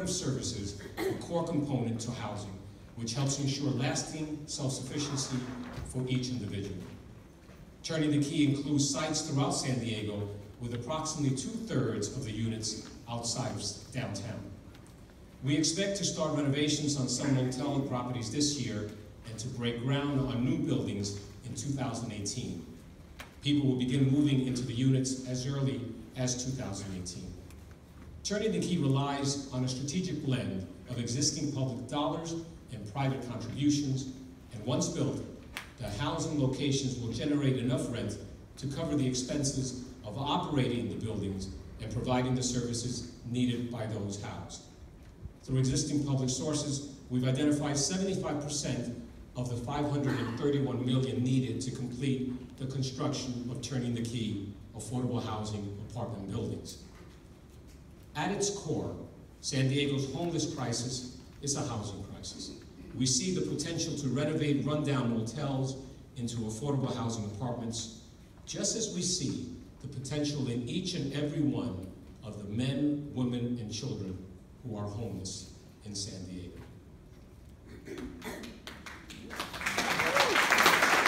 supportive services a core component to housing, which helps ensure lasting self-sufficiency for each individual. Turning the Key includes sites throughout San Diego, with approximately 2/3 of the units outside of downtown. We expect to start renovations on some motel properties this year and to break ground on new buildings in 2018. People will begin moving into the units as early as 2018. Turning the Key relies on a strategic blend of existing public dollars and private contributions, and once built, the housing locations will generate enough rent to cover the expenses of operating the buildings and providing the services needed by those housed. Through existing public sources, we've identified 75% of the $531 million needed to complete the construction of Turning the Key affordable housing apartment buildings. At its core, San Diego's homeless crisis is a housing crisis. We see the potential to renovate rundown motels into affordable housing apartments, just as we see the potential in each and every one of the men, women, and children who are homeless in San Diego.